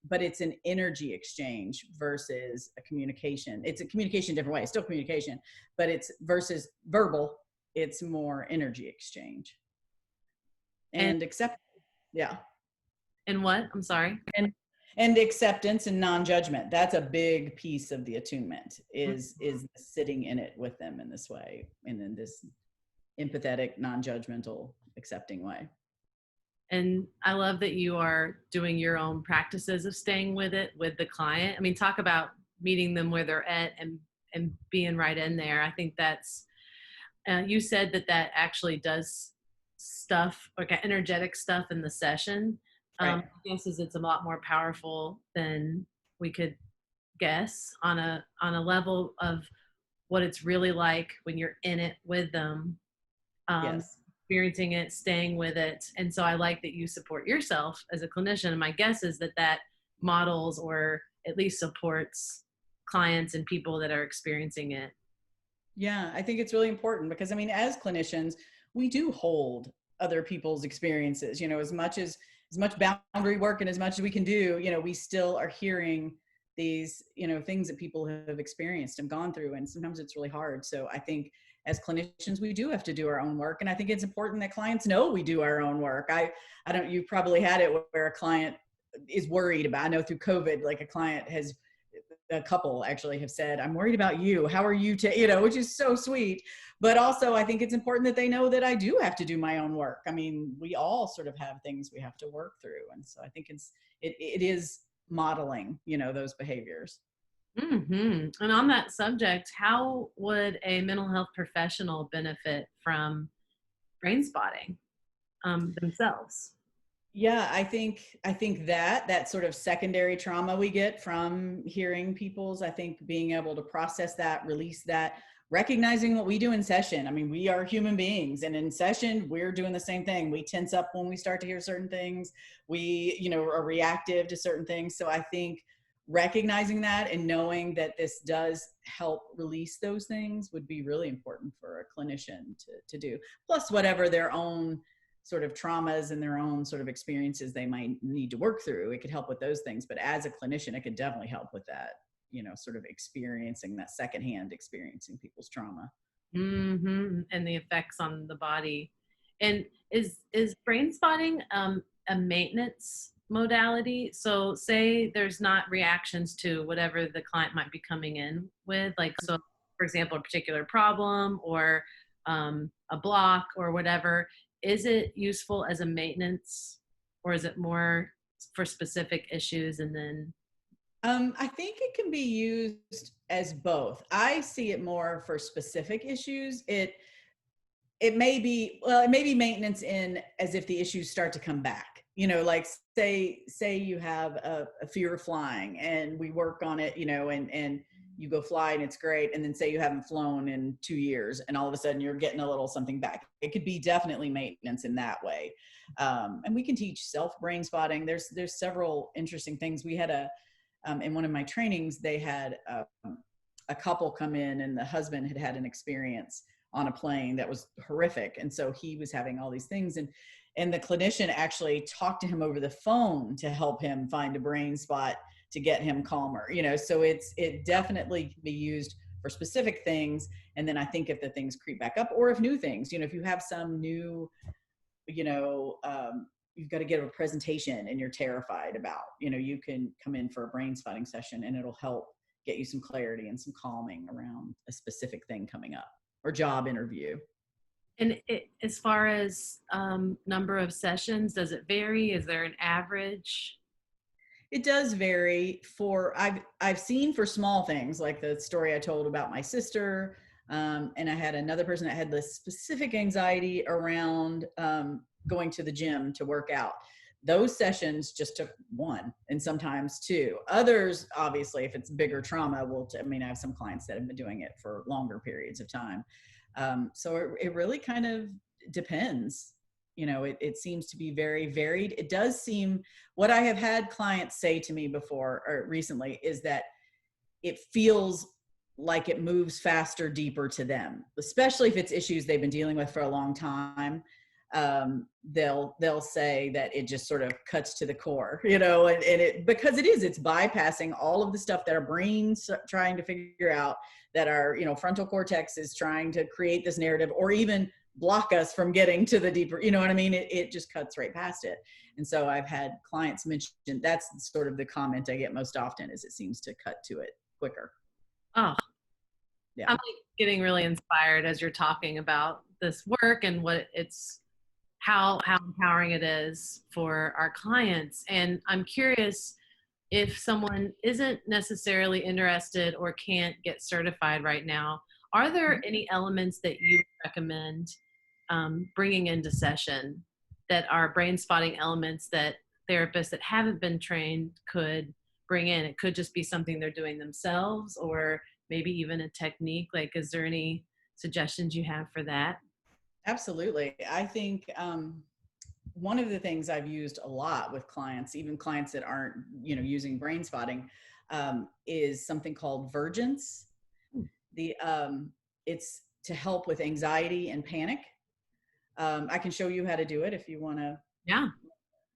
But it's an energy exchange versus a communication. It's a communication different way. It's still communication, but it's versus verbal it's more energy exchange And and accept. Yeah. and what? I'm sorry. And acceptance and non-judgment. That's a big piece of the attunement, is sitting in it with them in this way, and in this empathetic, non-judgmental, accepting way. And I love that you are doing your own practices of staying with it with the client. I mean, talk about meeting them where they're at and being right in there. I think that's you said that actually does stuff like energetic stuff in the session. Right. I guess is it's a lot more powerful than we could guess on a level of what it's really like when you're in it with them. Yes. Experiencing it, staying with it. And so I like that you support yourself as a clinician. And my guess is that models or at least supports clients and people that are experiencing it. Yeah, I think it's really important because, I mean, as clinicians, we do hold other people's experiences, as much boundary work and as much as we can do, we still are hearing these, things that people have experienced and gone through. And sometimes it's really hard. So I think as clinicians, we do have to do our own work. And I think it's important that clients know we do our own work. You've probably had it where a client is worried about, I know through COVID, like a couple actually have said, I'm worried about you. How are you which is so sweet. But also I think it's important that they know that I do have to do my own work. I mean, we all sort of have things we have to work through. And so I think it is modeling, those behaviors. Mm-hmm. And on that subject, how would a mental health professional benefit from brain spotting themselves? Yeah, I think that sort of secondary trauma we get from hearing people's, I think being able to process that, release that, recognizing what we do in session. I mean, we are human beings, and in session, we're doing the same thing. We tense up when we start to hear certain things. We, are reactive to certain things. So I think recognizing that and knowing that this does help release those things would be really important for a clinician to do. Plus whatever their own sort of traumas and their own sort of experiences they might need to work through. It could help with those things. But as a clinician, it could definitely help with that, sort of experiencing that secondhand, experiencing people's trauma. Mm-hmm. And the effects on the body. And is brain spotting a maintenance modality? So say there's not reactions to whatever the client might be coming in with, like, so for example, a particular problem or a block or whatever. Is it useful as a maintenance, or is it more for specific issues? And then I think it can be used as both. I see it more for specific issues. It may be maintenance in as if the issues start to come back. Like say you have a fear of flying and we work on it, and you go fly and it's great. And then say you haven't flown in 2 years and all of a sudden you're getting a little something back. It could be definitely maintenance in that way. And we can teach self brain spotting. There's several interesting things. We had in one of my trainings, they had a couple come in and the husband had an experience on a plane that was horrific. And so he was having all these things, and the clinician actually talked to him over the phone to help him find a brain spot to get him calmer, so it definitely can be used for specific things. And then I think if the things creep back up, or if new things, if you have some new, you've got to get a presentation and you're terrified about, you can come in for a brain spotting session and it'll help get you some clarity and some calming around a specific thing coming up, or job interview. And as far as number of sessions, does it vary? Is there an average? It does vary. I've seen for small things like the story I told about my sister, and I had another person that had this specific anxiety around going to the gym to work out. Those sessions just took one and sometimes two. Others, obviously, if it's bigger trauma, I have some clients that have been doing it for longer periods of time. So it really kind of depends. It seems to be very varied. It does seem, what I have had clients say to me before or recently is that it feels like it moves faster, deeper to them, especially if it's issues they've been dealing with for a long time. they'll say that it just sort of cuts to the core, you know, and it, because it's bypassing all of the stuff that our brain's trying to figure out, that our, you know, frontal cortex is trying to create this narrative, or even block us from getting to the deeper, you know what I mean? It just cuts right past it. And so I've had clients mention, that's sort of the comment I get most often, is it seems to cut to it quicker. Oh, Yeah. I'm like getting really inspired as you're talking about this work and what it's, how empowering it is for our clients. And I'm curious, if someone isn't necessarily interested or can't get certified right now, are there any elements that you recommend bringing into session that are brain spotting elements that therapists that haven't been trained could bring in? It could just be something they're doing themselves, or maybe even a technique. Like, is there any suggestions you have for that? Absolutely. I think one of the things I've used a lot with clients, even clients that aren't, you know, using brain spotting, is something called Vergence. It's to help with anxiety and panic. I can show you how to do it if you want to. Yeah.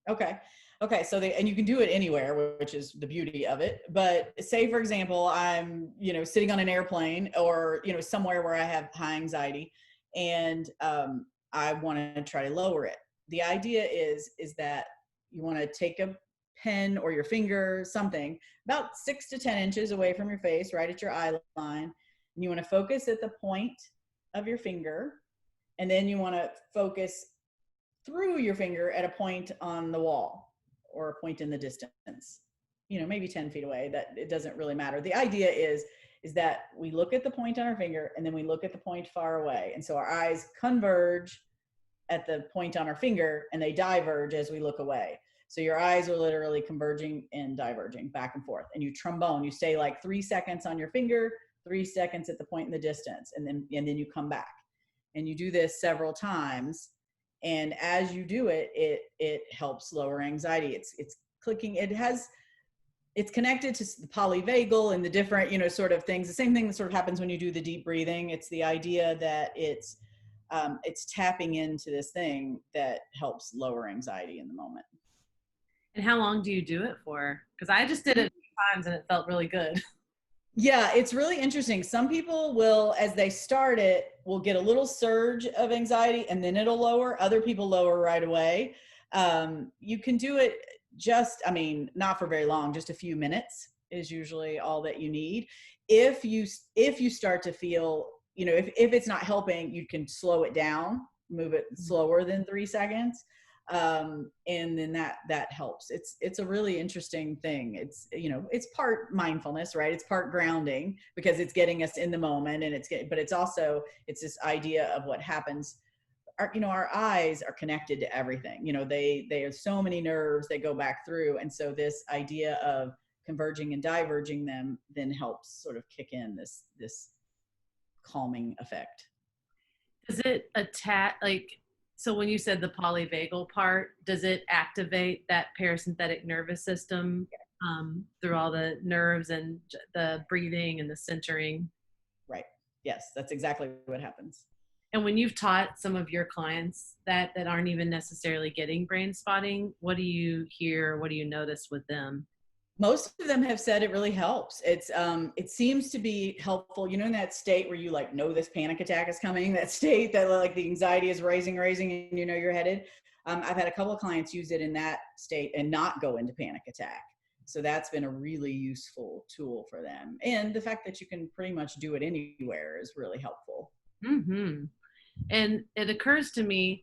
Okay. Okay. So and you can do it anywhere, which is the beauty of it. But say, for example, I'm, you know, sitting on an airplane, or, you know, somewhere where I have high anxiety, and I want to try to lower it. The idea is that you want to take a pen or your finger, something about 6 to 10 inches away from your face, right at your eye line. And you want to focus at the point of your finger. And then you want to focus through your finger at a point on the wall, or a point in the distance, you know, maybe 10 feet away. That it doesn't really matter. The idea is that we look at the point on our finger, and then we look at the point far away. And so our eyes converge at the point on our finger, and they diverge as we look away. So your eyes are literally converging and diverging back and forth. And you trombone, you stay like 3 seconds on your finger, 3 seconds at the point in the distance, and then you come back. And you do this several times. And as you do it, it helps lower anxiety. It's clicking. It's connected to the polyvagal and the different, you know, sort of things. The same thing that sort of happens when you do the deep breathing. It's the idea that it's tapping into this thing that helps lower anxiety in the moment. And how long do you do it for? Because I just did it a few times and it felt really good. Yeah, it's really interesting. Some people will, as they start it, will get a little surge of anxiety and then it'll lower. Other people lower right away. You can do it just, I mean, not for very long, just a few minutes is usually all that you need. If you start to feel, you know, if it's not helping, you can slow it down, move it slower than 3 seconds. And then that helps. It's a really interesting thing. It's, you know, it's part mindfulness, right? It's part grounding, because it's getting us in the moment, and but it's also, it's this idea of what happens. You know, our eyes are connected to everything. You know, they have so many nerves that go back through. And so this idea of converging and diverging them then helps sort of kick in this calming effect. Does it attack, like, so when you said the polyvagal part, does it activate that parasympathetic nervous system through all the nerves and the breathing and the centering? Right. Yes, that's exactly what happens. And when you've taught some of your clients that aren't even necessarily getting brain spotting, what do you hear? What do you notice with them? Most of them have said it really helps. It seems to be helpful, you know, in that state where you like know this panic attack is coming, that state that like the anxiety is rising, and you know you're headed. I've had a couple of clients use it in that state and not go into panic attack. So that's been a really useful tool for them. And the fact that you can pretty much do it anywhere is really helpful. Mm-hmm. And it occurs to me,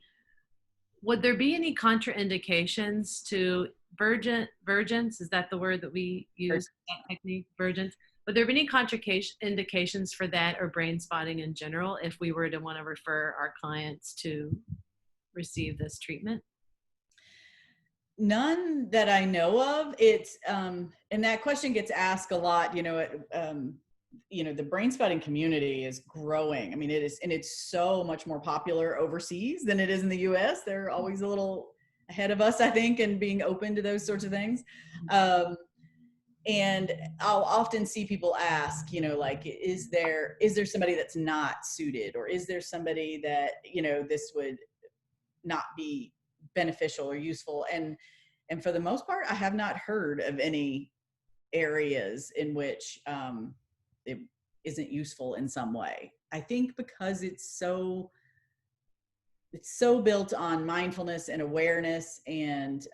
would there be any contraindications to Vergence? Is that the word that we use, that technique, Vergence? Would there be any contraindications for that, or brain spotting in general, if we were to want to refer our clients to receive this treatment? None that I know of. It's and that question gets asked a lot. You know, the brain spotting community is growing. I mean, it is, and it's so much more popular overseas than it is in the US. They're always a little ahead of us, I think, in being open to those sorts of things. And I'll often see people ask, you know, like, is there somebody that's not suited, or is there somebody that, you know, this would not be beneficial or useful. And for the most part, I have not heard of any areas in which it isn't useful in some way. I think because it's so built on mindfulness and awareness and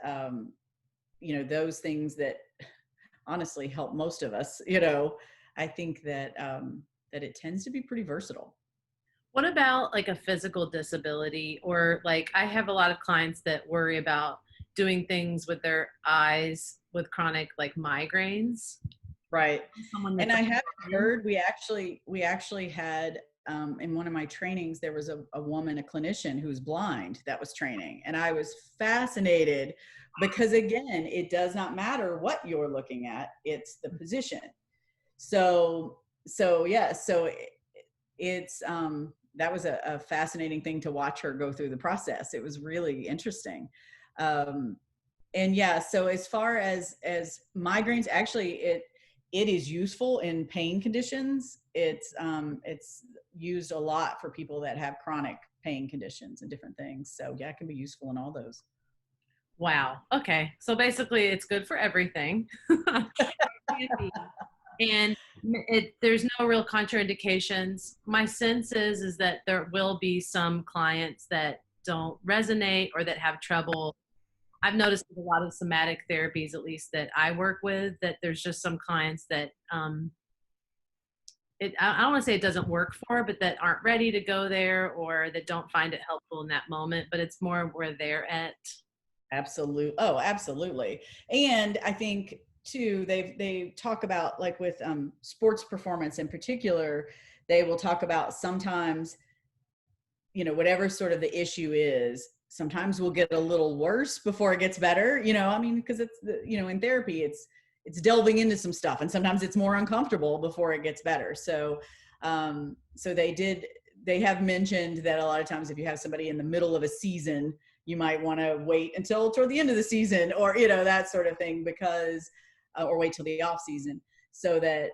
those things that honestly help most of us. I think that that it tends to be pretty versatile. What about like a physical disability, or like I have a lot of clients that worry about doing things with their eyes with chronic like migraines. Right. Someone And that's I have heard we actually had in one of my trainings, there was a woman, a clinician who's blind that was training. And I was fascinated because again, it does not matter what you're looking at, it's the position. So yeah, so it's that was a fascinating thing to watch her go through the process. It was really interesting. And yeah, so as far as migraines, actually it is useful in pain conditions. It's used a lot for people that have chronic pain conditions and different things. So yeah, it can be useful in all those. Wow. Okay. So basically it's good for everything. And there's no real contraindications. My sense is that there will be some clients that don't resonate or that have trouble. I've noticed with a lot of somatic therapies, at least that I work with, that there's just some clients that I don't want to say it doesn't work for, but that aren't ready to go there or that don't find it helpful in that moment. But it's more where they're at. Absolutely. Oh, absolutely. And I think too, they talk about like with sports performance in particular, they will talk about sometimes, whatever sort of the issue is, sometimes we'll get a little worse before it gets better. I mean, because it's in therapy, it's delving into some stuff, and sometimes it's more uncomfortable before it gets better. So, so they have mentioned that a lot of times if you have somebody in the middle of a season, you might want to wait until toward the end of the season, or that sort of thing, because or wait till the off season, so that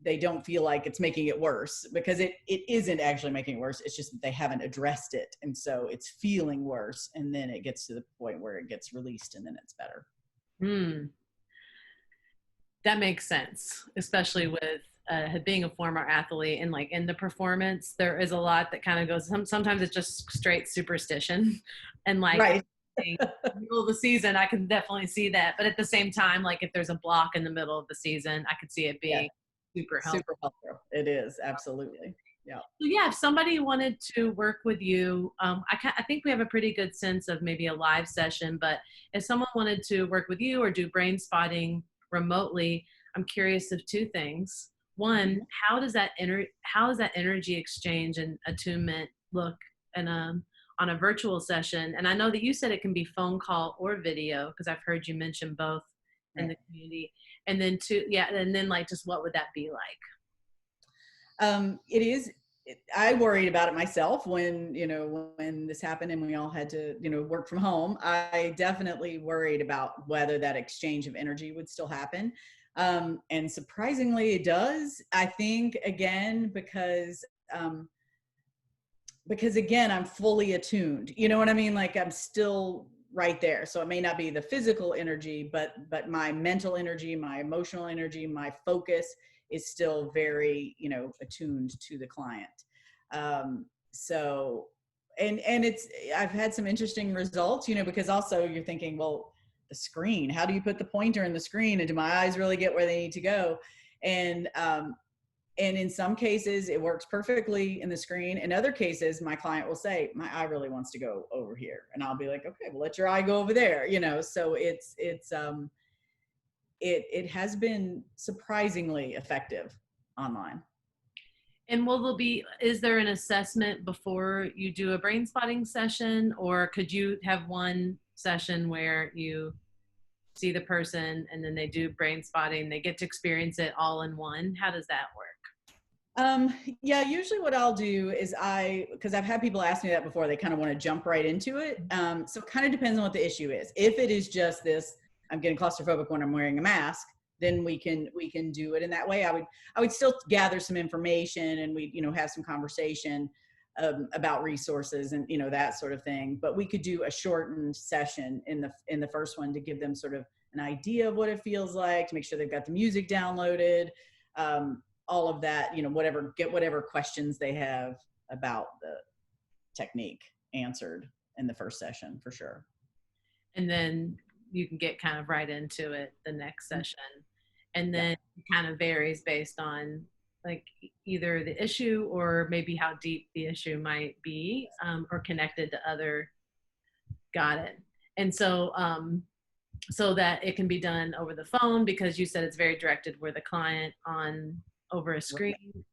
they don't feel like it's making it worse, because it isn't actually making it worse. It's just that they haven't addressed it, and so it's feeling worse, and then it gets to the point where it gets released, and then it's better. That makes sense, especially with being a former athlete and like in the performance, there is a lot that kind of goes. Sometimes it's just straight superstition, and like right. in the middle of the season, I can definitely see that. But at the same time, like if there's a block in the middle of the season, I could see it being super helpful. Super helpful. It is, absolutely. Yeah. So yeah, if somebody wanted to work with you, I think we have a pretty good sense of maybe a live session. But if someone wanted to work with you or do brain spotting remotely, I'm curious of two things. One, how does that energy exchange and attunement look on a virtual session? And I know that you said it can be phone call or video, because I've heard you mention both in the community. And then and then like just what would that be like? It is. I worried about it myself when this happened and we all had to work from home. I definitely worried about whether that exchange of energy would still happen. And surprisingly it does. I think again, because again, I'm fully attuned, you know what I mean? Like I'm still right there. So it may not be the physical energy, but my mental energy, my emotional energy, my focus is still very, attuned to the client. So, and I've had some interesting results, because also you're thinking, well, the screen, how do you put the pointer in the screen? And do my eyes really get where they need to go? And in some cases it works perfectly in the screen. In other cases, my client will say, my eye really wants to go over here. And I'll be like, okay, well, let your eye go over there, so it has been surprisingly effective online. And is there an assessment before you do a brain spotting session, or could you have one session where you see the person and then they do brain spotting, they get to experience it all in one? How does that work? Yeah, usually what I'll do is because I've had people ask me that before, they kind of want to jump right into it. So it kind of depends on what the issue is. If it is just this, I'm getting claustrophobic when I'm wearing a mask, then we can do it in that way. I would still gather some information and we have some conversation about resources and, that sort of thing. But we could do a shortened session in the first one to give them sort of an idea of what it feels like, to make sure they've got the music downloaded, all of that, get whatever questions they have about the technique answered in the first session for sure. And then you can get kind of right into it the next session. And then it kind of varies based on like either the issue or maybe how deep the issue might be, or connected to other. Got it. And so, so that it can be done over the phone, because you said it's very directed with the client over a screen.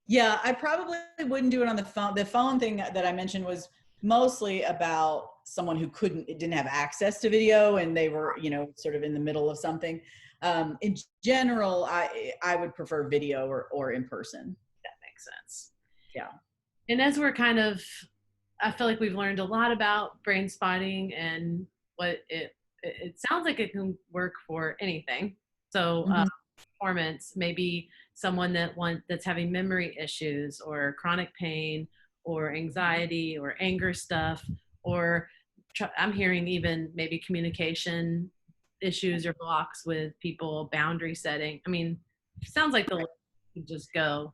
Yeah, I probably wouldn't do it on the phone. The phone thing that I mentioned was mostly about someone who didn't have access to video and they were, sort of in the middle of something. In general, I would prefer video or in person. That makes sense. Yeah. And as I feel like we've learned a lot about brain spotting and what it sounds like it can work for anything. So performance, maybe someone that's having memory issues or chronic pain or anxiety or anger stuff, or I'm hearing even maybe communication issues or blocks with people, boundary setting. I mean, it sounds like the list could just go.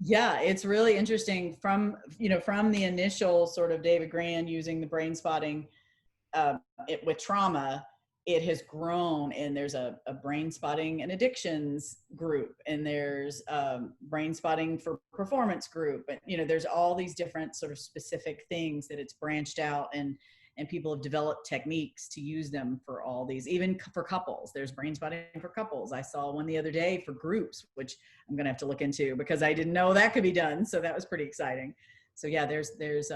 Yeah, it's really interesting from the initial sort of David Grand using the brain spotting with trauma. It has grown, and there's a brain spotting and addictions group, and there's brain spotting for performance group, and there's all these different sort of specific things that it's branched out, and people have developed techniques to use them for all these, even for couples. There's brain spotting for couples. I saw one the other day for groups, which I'm gonna have to look into because I didn't know that could be done. So that was pretty exciting. So yeah, there's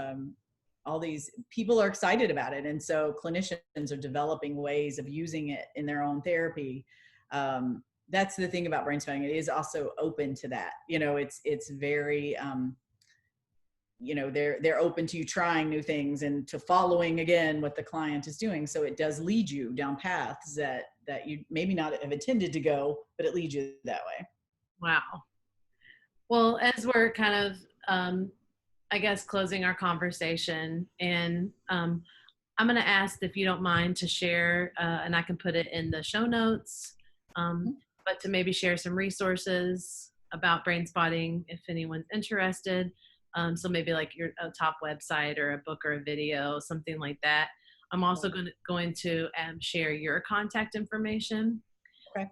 all these people are excited about it. And so clinicians are developing ways of using it in their own therapy. That's the thing about brain spotting. It is also open to that. It's very, they're open to you trying new things and to following again what the client is doing. So it does lead you down paths that you maybe not have intended to go, but it leads you that way. Wow. Well, as we're kind of, I guess, closing our conversation, and I'm going to ask if you don't mind to share, and I can put it in the show notes, but to maybe share some resources about brain spotting if anyone's interested. So maybe like your top website or a book or a video, something like that. I'm also going to share your contact information. Okay.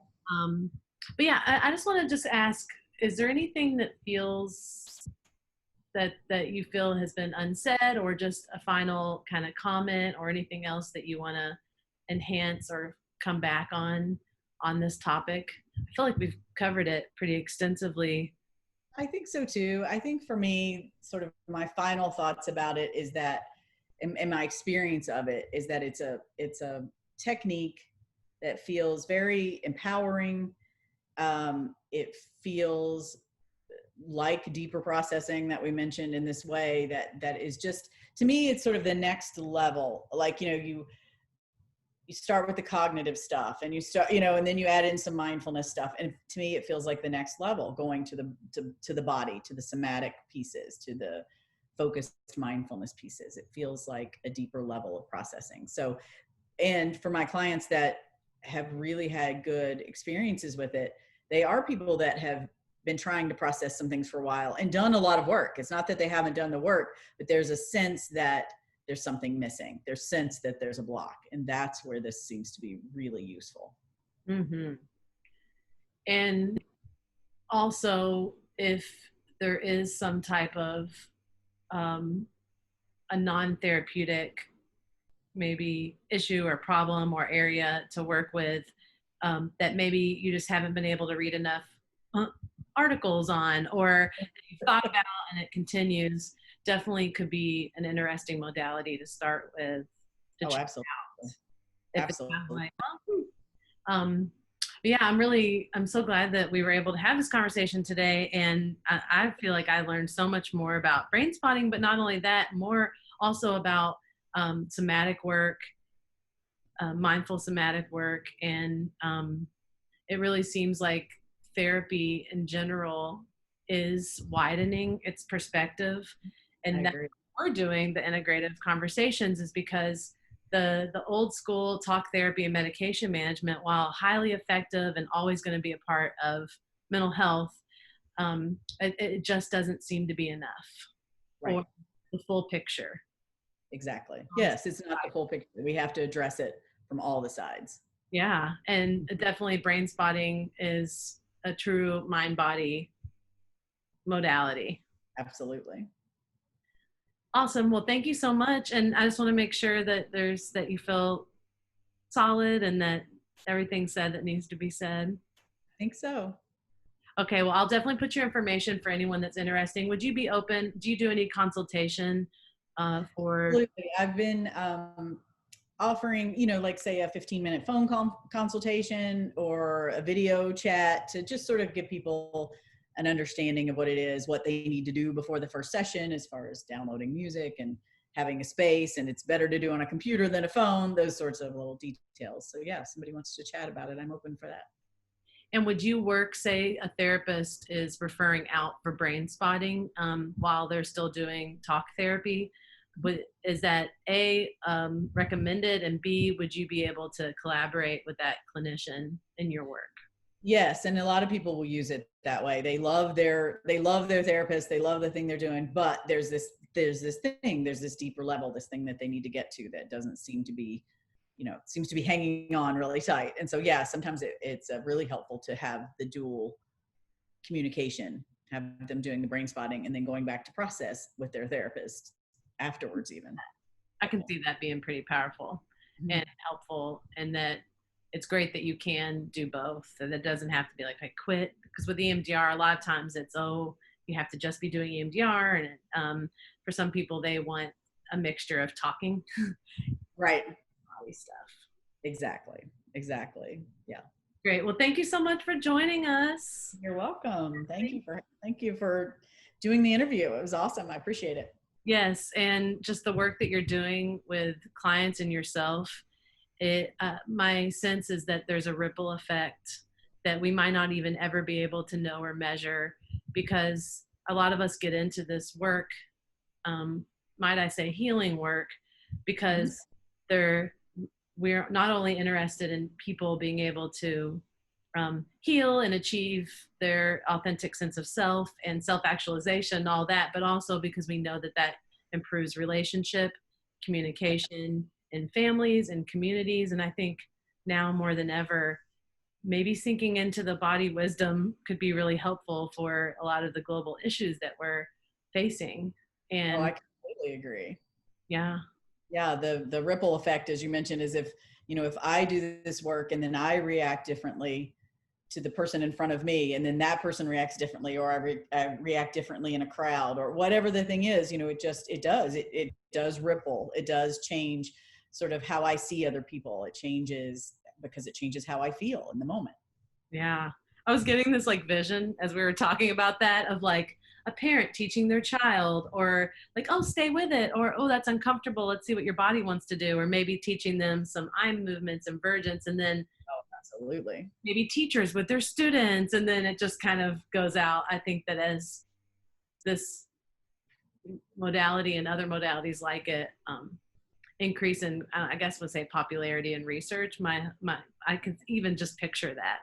But yeah, I just want to just ask, is there anything that feels that you feel has been unsaid, or just a final kind of comment or anything else that you want to enhance or come back on this topic? I feel like we've covered it pretty extensively. I think so too. I think for me, sort of my final thoughts about it is that, and my experience of it is that it's a technique that feels very empowering. It feels like deeper processing that we mentioned in this way that is just, to me, it's sort of the next level. Like, you start with the cognitive stuff and you start, and then you add in some mindfulness stuff. And to me, it feels like the next level, going to the body, to the somatic pieces, to the focused mindfulness pieces. It feels like a deeper level of processing. So, and for my clients that have really had good experiences with it, they are people that have been trying to process some things for a while and done a lot of work. It's not that they haven't done the work, but there's a sense that there's something missing. There's sense that there's a block. And that's where this seems to be really useful. Mm-hmm. And also, if there is some type of a non-therapeutic maybe issue or problem or area to work with, that maybe you just haven't been able to read enough articles on, or you thought about and it continues, definitely could be an interesting modality to start with. Oh, absolutely. Absolutely. But yeah, I'm so glad that we were able to have this conversation today. And I feel like I learned so much more about brain spotting, but not only that, more also about somatic work, mindful somatic work. And it really seems like therapy in general is widening its perspective. I And that's agree. why we're doing the integrative conversations is because the old school talk therapy and medication management, while highly effective and always going to be a part of mental health, it just doesn't seem to be enough Right. or the full picture. Exactly. Yes, it's not the full picture. We have to address it from all the sides. Yeah, and definitely brain spotting is a true mind body modality. Absolutely. Awesome. Well, thank you so much. And I just want to make sure that that you feel solid and that everything's said that needs to be said. I think so. Okay, well, I'll definitely put your information for anyone that's interesting. Would you be open? Do you do any consultation for? Absolutely. I've been offering, like say a 15-minute phone consultation or a video chat to just sort of give people an understanding of what it is, what they need to do before the first session as far as downloading music and having a space, and it's better to do on a computer than a phone, those sorts of little details. So yeah, if somebody wants to chat about it, I'm open for that. And would you work, say a therapist is referring out for brain spotting while they're still doing talk therapy? Is that A, recommended, and B, would you be able to collaborate with that clinician in your work? Yes, and a lot of people will use it that way. They love their therapist, they love the thing they're doing, but there's this deeper level, this thing that they need to get to that doesn't seem to be, seems to be hanging on really tight. And so yeah, sometimes it's really helpful to have the dual communication, have them doing the brain spotting and then going back to process with their therapist afterwards even. I can see that being pretty powerful and helpful, and that it's great that you can do both, and it doesn't have to be like I quit, because with EMDR a lot of times it's you have to just be doing EMDR, and for some people they want a mixture of talking Right. body stuff. Exactly. Yeah. Great. Well, thank you so much for joining us. You're welcome. Thank you for doing the interview. It was awesome. I appreciate it. Yes, and just the work that you're doing with clients and yourself, my sense is that there's a ripple effect that we might not even ever be able to know or measure, because a lot of us get into this work, might I say healing work, because we're not only interested in people being able to heal and achieve their authentic sense of self and self-actualization and all that, but also because we know that that improves relationship, communication in families and communities. And I think now more than ever, maybe sinking into the body wisdom could be really helpful for a lot of the global issues that we're facing. And I completely agree. yeah. Yeah, the ripple effect, as you mentioned, is if I do this work and then I react differently to the person in front of me, and then that person reacts differently, or I react differently in a crowd, or whatever the thing is, it does ripple. It does change sort of how I see other people. It changes because it changes how I feel in the moment. Yeah. I was getting this like vision as we were talking about that, of like a parent teaching their child, or like, oh, stay with it, or oh, that's uncomfortable, let's see what your body wants to do, or maybe teaching them some eye movements and vergence, and then Absolutely. maybe teachers with their students, and then it just kind of goes out. I think that as this modality and other modalities like it increase in, I guess we'll say popularity and research, I could even just picture that.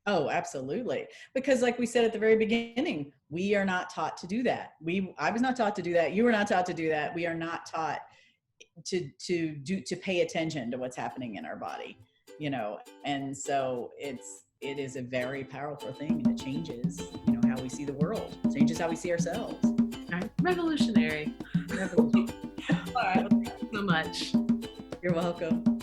Oh, absolutely. Because like we said at the very beginning, we are not taught to do that. I was not taught to do that. You were not taught to do that. We are not taught to pay attention to what's happening in our body, and so it is a very powerful thing, and it changes, how we see the world, it changes how we see ourselves. All right. Revolutionary. All right. Well, thank you so much. You're welcome.